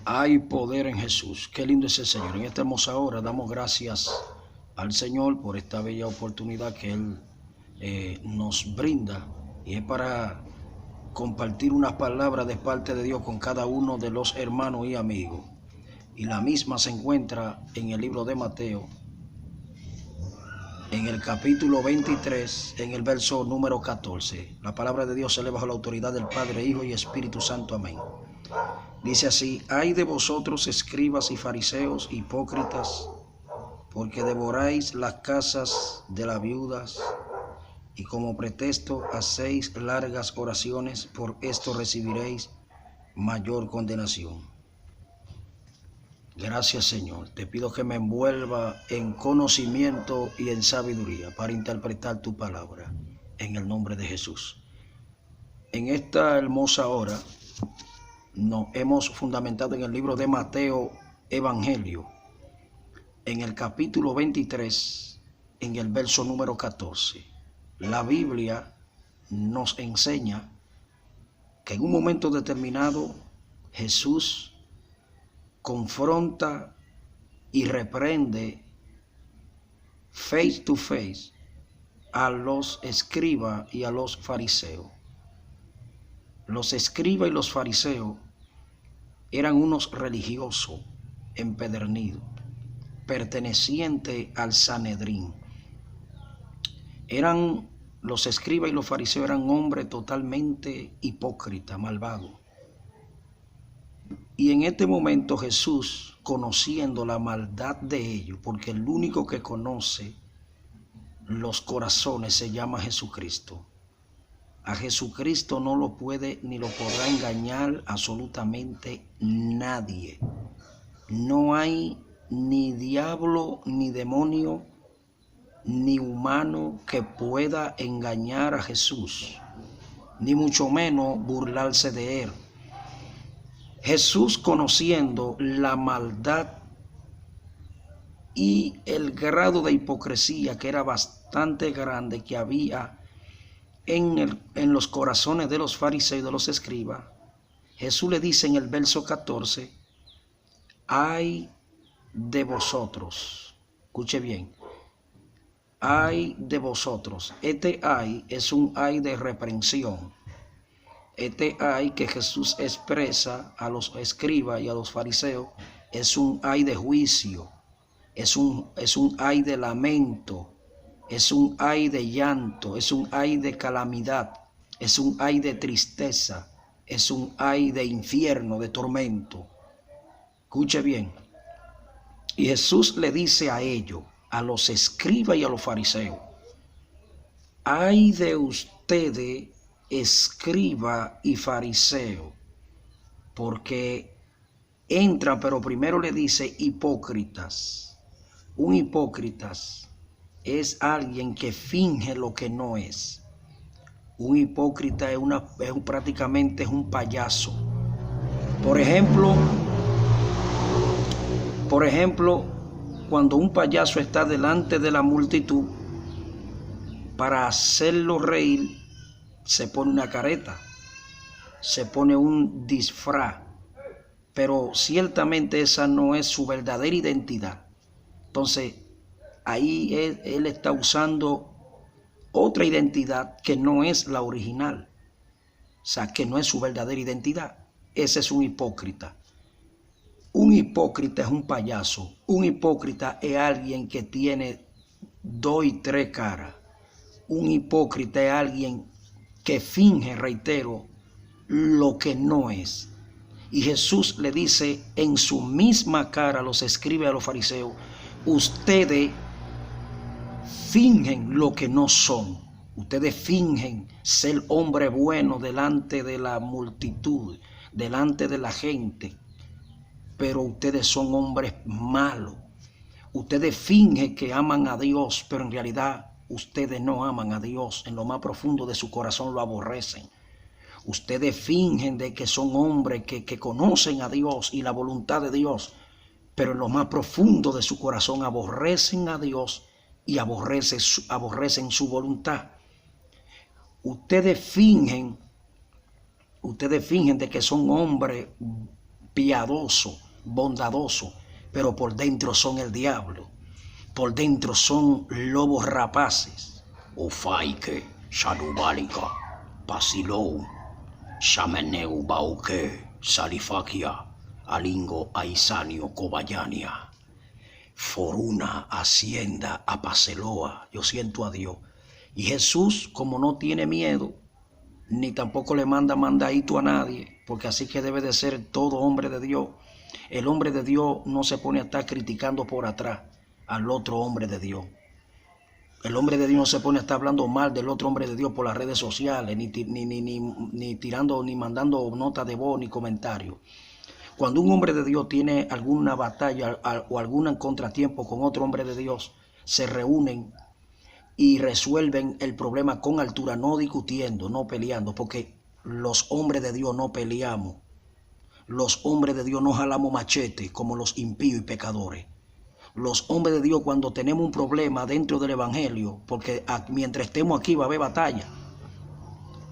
Hay poder en Jesús. Qué lindo es el Señor. En esta hermosa hora damos gracias al Señor por esta bella oportunidad que Él nos brinda, y es para compartir unas palabras de parte de Dios con cada uno de los hermanos y amigos. Y la misma se encuentra en el libro de Mateo, en el capítulo 23, en el verso número 14. La palabra de Dios se lee bajo la autoridad del Padre, Hijo y Espíritu Santo. Amén. Dice así: ay de vosotros, escribas y fariseos, hipócritas, porque devoráis las casas de las viudas y como pretexto hacéis largas oraciones, por esto recibiréis mayor condenación. Gracias, Señor. Te pido que me envuelva en conocimiento y en sabiduría para interpretar tu palabra, en el nombre de Jesús. En esta hermosa hora nos hemos fundamentado en el libro de Mateo Evangelio, en el capítulo 23, en el verso número 14. La Biblia nos enseña que en un momento determinado Jesús confronta y reprende face to face a los escribas y a los fariseos. Los escribas y los fariseos eran unos religiosos empedernidos, pertenecientes al Sanedrín. Los escribas y los fariseos eran hombres totalmente hipócritas, malvados. Y en este momento Jesús, conociendo la maldad de ellos, porque el único que conoce los corazones se llama Jesucristo. A Jesucristo no lo puede ni lo podrá engañar absolutamente nadie. No hay ni diablo, ni demonio, ni humano que pueda engañar a Jesús, ni mucho menos burlarse de él. Jesús, conociendo la maldad y el grado de hipocresía que era bastante grande que había en los corazones de los fariseos y de los escribas, Jesús le dice en el verso 14: ay de vosotros. Escuche bien: ay de vosotros. Este ay es un ay de reprensión. Este ay que Jesús expresa a los escribas y a los fariseos es un ay de juicio, es un ay de lamento, es un ay de llanto, es un ay de calamidad, es un ay de tristeza, es un ay de infierno, de tormento. Escuche bien. Y Jesús le dice a ellos, a los escribas y a los fariseos: ay de ustedes, escriba y fariseo, porque entran, pero primero le dice hipócritas. Un hipócritas es alguien que finge lo que no es. Un hipócrita prácticamente es un payaso. Por ejemplo, cuando un payaso está delante de la multitud, para hacerlo reír, se pone una careta, se pone un disfraz, pero ciertamente esa no es su verdadera identidad. Entonces, ahí él está usando otra identidad que no es la original, o sea, que no es su verdadera identidad. Ese es un hipócrita. Un hipócrita es un payaso. Un hipócrita es alguien que tiene 2 y 3 caras. Un hipócrita es alguien que finge, reitero, lo que no es. Y Jesús le dice en su misma cara a los escribas y a los fariseos: ustedes fingen lo que no son. Ustedes fingen ser hombre bueno delante de la multitud, delante de la gente, pero ustedes son hombres malos. Ustedes fingen que aman a Dios, pero en realidad ustedes no aman a Dios. En lo más profundo de su corazón lo aborrecen. Ustedes fingen de que son hombres que conocen a Dios y la voluntad de Dios, pero en lo más profundo de su corazón aborrecen a Dios y aborrecen su voluntad. Ustedes fingen de que son hombres piadoso, bondadoso, pero por dentro son el diablo. Por dentro son lobos rapaces. Ofaike, Shanubalika, Pasilou, Shameneu Bauke, Salifakia, Alingo Aisanio Cobayania. Foruna hacienda a Paseloa. Yo siento a Dios. Y Jesús, como no tiene miedo, ni tampoco le manda mandadito a nadie, porque así que debe de ser todo hombre de Dios. El hombre de Dios no se pone a estar criticando por atrás al otro hombre de Dios. El hombre de Dios no se pone a estar hablando mal del otro hombre de Dios por las redes sociales, ni tirando, ni mandando notas de voz, ni comentarios. Cuando un hombre de Dios tiene alguna batalla o algún contratiempo con otro hombre de Dios, se reúnen y resuelven el problema con altura, no discutiendo, no peleando, porque los hombres de Dios no peleamos. Los hombres de Dios no jalamos machete como los impíos y pecadores. Los hombres de Dios, cuando tenemos un problema dentro del evangelio, porque mientras estemos aquí va a haber batalla,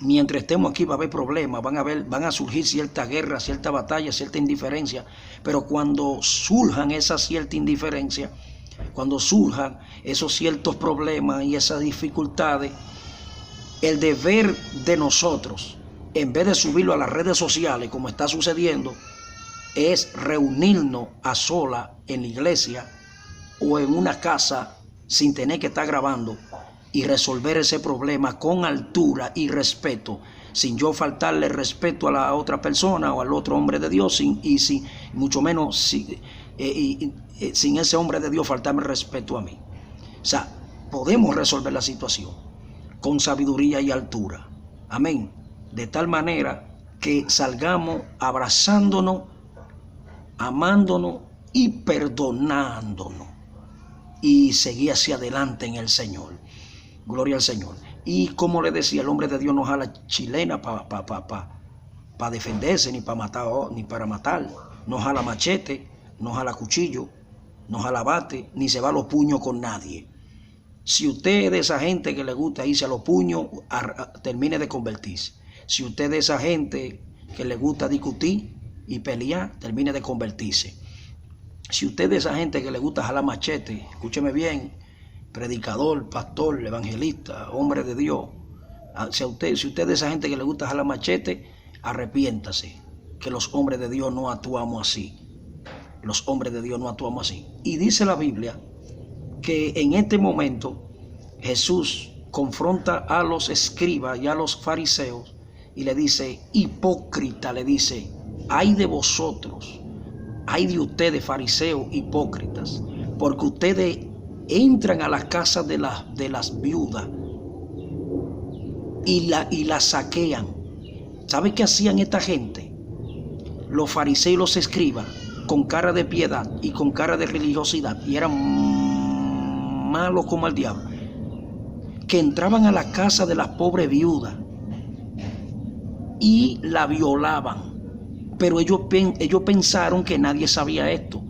mientras estemos aquí va a haber problemas, van a surgir cierta guerra, cierta batalla, cierta indiferencia, pero cuando surjan esa cierta indiferencia, cuando surjan esos ciertos problemas y esas dificultades, el deber de nosotros, en vez de subirlo a las redes sociales como está sucediendo, es reunirnos a sola en la iglesia o en una casa sin tener que estar grabando y resolver ese problema con altura y respeto, sin yo faltarle respeto a la otra persona o al otro hombre de Dios, mucho menos sin ese hombre de Dios faltarme respeto a mí. O sea, podemos resolver la situación con sabiduría y altura. Amén. De tal manera que salgamos abrazándonos, amándonos y perdonándonos y seguir hacia adelante en el Señor. Gloria al Señor. Y como le decía, el hombre de Dios no jala chilena para defenderse, ni para matar, no jala machete, no jala cuchillo, no jala bate, ni se va a los puños con nadie. Si usted es de esa gente que le gusta irse a los puños, termine de convertirse. Si usted es de esa gente que le gusta discutir y pelear, termine de convertirse. Si usted es de esa gente que le gusta jalar machete, escúcheme bien, predicador, pastor, evangelista, hombre de Dios, si usted es de esa gente que le gusta jalar machete, arrepiéntase, que los hombres de Dios no actuamos así. Los hombres de Dios no actuamos así. Y dice la Biblia que en este momento Jesús confronta a los escribas y a los fariseos y le dice, hipócrita, le dice, ay de vosotros, ay de ustedes fariseos hipócritas, porque ustedes entran a las casas de las viudas y las saquean. ¿Sabe qué hacían esta gente? Los fariseos y los escribas, con cara de piedad y con cara de religiosidad, y eran malos como el diablo, que entraban a la casa de las pobres viudas y la violaban. Pero ellos pensaron que nadie sabía esto.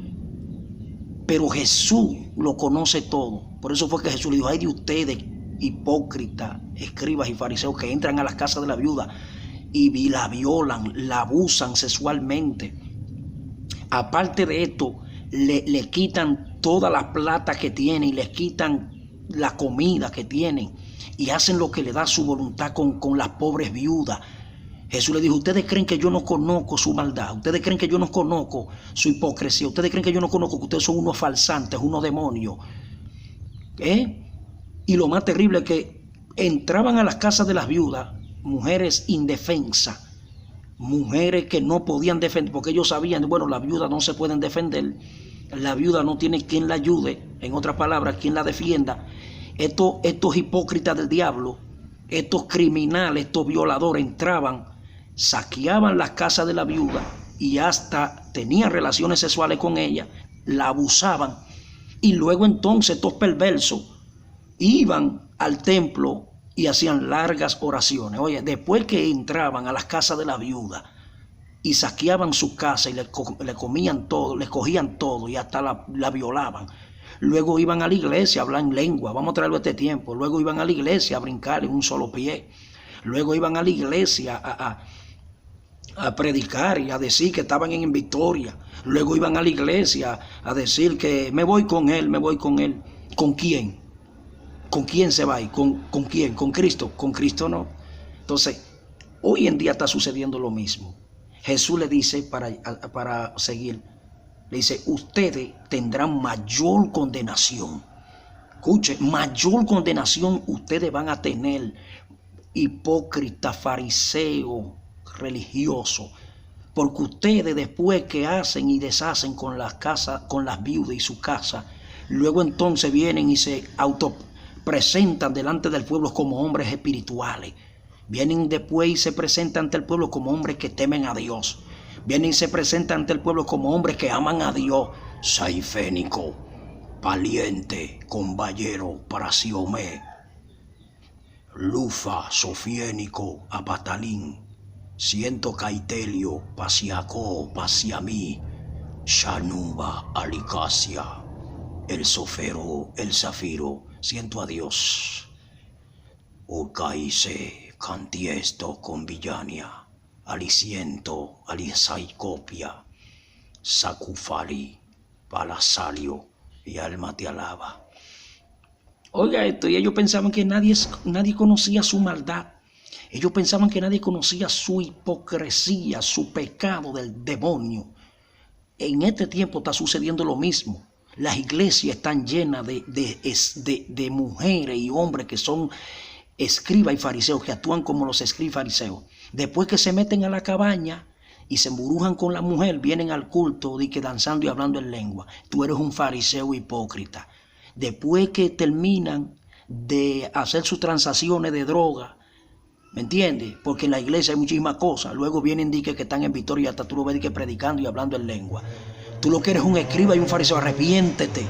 Pero Jesús lo conoce todo. Por eso fue que Jesús le dijo, ay de ustedes, hipócritas, escribas y fariseos, que entran a las casas de la viuda y la violan, la abusan sexualmente. Aparte de esto, le quitan toda la plata que tienen y les quitan la comida que tienen y hacen lo que le da su voluntad con las pobres viudas. Jesús le dijo, ustedes creen que yo no conozco su maldad, ustedes creen que yo no conozco su hipocresía, ustedes creen que yo no conozco que ustedes son unos falsantes, unos demonios. Y lo más terrible es que entraban a las casas de las viudas mujeres indefensas, mujeres que no podían defender, porque ellos sabían, bueno, las viudas no se pueden defender, la viuda no tiene quien la ayude, en otras palabras, quien la defienda. Estos hipócritas del diablo, estos criminales, estos violadores entraban, saqueaban las casas de la viuda y hasta tenían relaciones sexuales con ella, la abusaban, y luego entonces estos perversos iban al templo y hacían largas oraciones. Oye, después que entraban a las casas de la viuda y saqueaban su casa y le comían todo, les cogían todo y hasta la violaban, luego iban a la iglesia a hablar en lengua, vamos a traerlo a este tiempo, luego iban a la iglesia a brincar en un solo pie, luego iban a la iglesia a predicar y a decir que estaban en victoria. Luego iban a la iglesia a decir que me voy con él, me voy con él. ¿Con quién? ¿Con quién se va a ir? ¿Con quién? ¿Con Cristo? Con Cristo no. Entonces, hoy en día está sucediendo lo mismo. Jesús le dice para seguir, le dice, ustedes tendrán mayor condenación. Escuche, mayor condenación ustedes van a tener, hipócrita, fariseo, religioso, porque ustedes después que hacen y deshacen con las casas, con las viudas y su casa, luego entonces vienen y se autopresentan delante del pueblo como hombres espirituales. Vienen después y se presentan ante el pueblo como hombres que temen a Dios. Vienen y se presentan ante el pueblo como hombres que aman a Dios. Saifénico, valiente, caballero, Parasiomé, Lufa, Sofiénico, Apatalín, Ciento Caitelio, Pasiacó, Pasiamí, Shanuba, Alicasia, el Sofero, el Zafiro, siento a Dios. Ocaise, Cantiesto, con Villania, Aliciento, Alisaicopia, Sacufari, Palasalio, y alma te alaba. Oiga esto, y ellos pensaban que nadie conocía su maldad. Ellos pensaban que nadie conocía su hipocresía, su pecado del demonio. En este tiempo está sucediendo lo mismo. Las iglesias están llenas de mujeres y hombres que son escribas y fariseos, que actúan como los escribas y fariseos. Después que se meten a la cabaña y se emburujan con la mujer, vienen al culto danzando y hablando en lengua. Tú eres un fariseo hipócrita. Después que terminan de hacer sus transacciones de droga, ¿me entiendes? Porque en la iglesia hay muchísimas cosas. Luego vienen y que están en victoria, hasta tú lo ves que predicando y hablando en lengua. Tú lo que eres un escriba y un fariseo, arrepiéntete.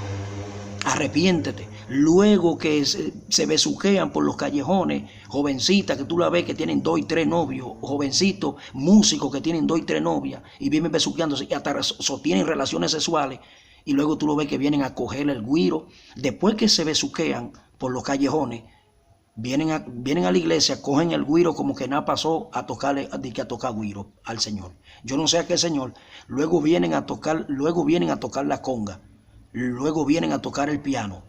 Arrepiéntete. Luego que se besuquean por los callejones, jovencitas que tú la ves que tienen 2 y 3 novios, jovencitos, músicos que tienen 2 y 3 novias y vienen besuqueándose y hasta sostienen relaciones sexuales. Y luego tú lo ves que vienen a coger el güiro. Después que se besuquean por los callejones, vienen a la iglesia, cogen el güiro como que nada pasó a tocar güiro al Señor. Yo no sé a qué Señor. Luego vienen a tocar la conga. Luego vienen a tocar el piano.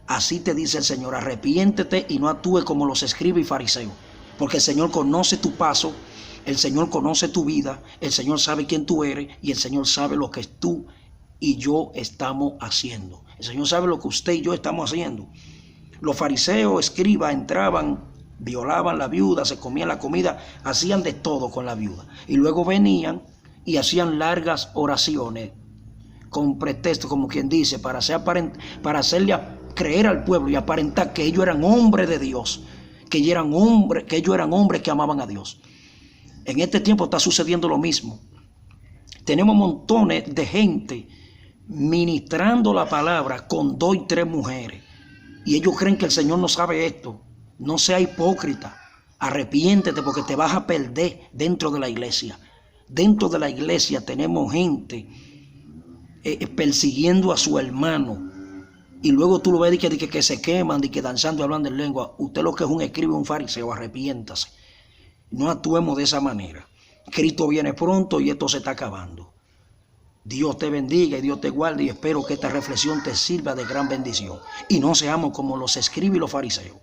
Así te dice el Señor, arrepiéntete y no actúes como los escribas y fariseos. Porque el Señor conoce tu paso, el Señor conoce tu vida, el Señor sabe quién tú eres y el Señor sabe lo que tú y yo estamos haciendo. El Señor sabe lo que usted y yo estamos haciendo. Los fariseos, escribas, entraban, violaban a la viuda, se comían la comida, hacían de todo con la viuda. Y luego venían y hacían largas oraciones con pretexto, como quien dice, para hacerle creer al pueblo y aparentar que ellos eran hombres de Dios, que ellos eran hombres que amaban a Dios. En este tiempo está sucediendo lo mismo. Tenemos montones de gente ministrando la palabra con 2 y 3 mujeres. Y ellos creen que el Señor no sabe esto. No sea hipócrita. Arrepiéntete porque te vas a perder dentro de la iglesia. Dentro de la iglesia tenemos gente persiguiendo a su hermano. Y luego tú lo ves que se queman, que danzando y hablando en lengua. Usted lo que es un escriba, un fariseo, arrepiéntase. No actuemos de esa manera. Cristo viene pronto y esto se está acabando. Dios te bendiga y Dios te guarde y espero que esta reflexión te sirva de gran bendición. Y no seamos como los escribas y los fariseos.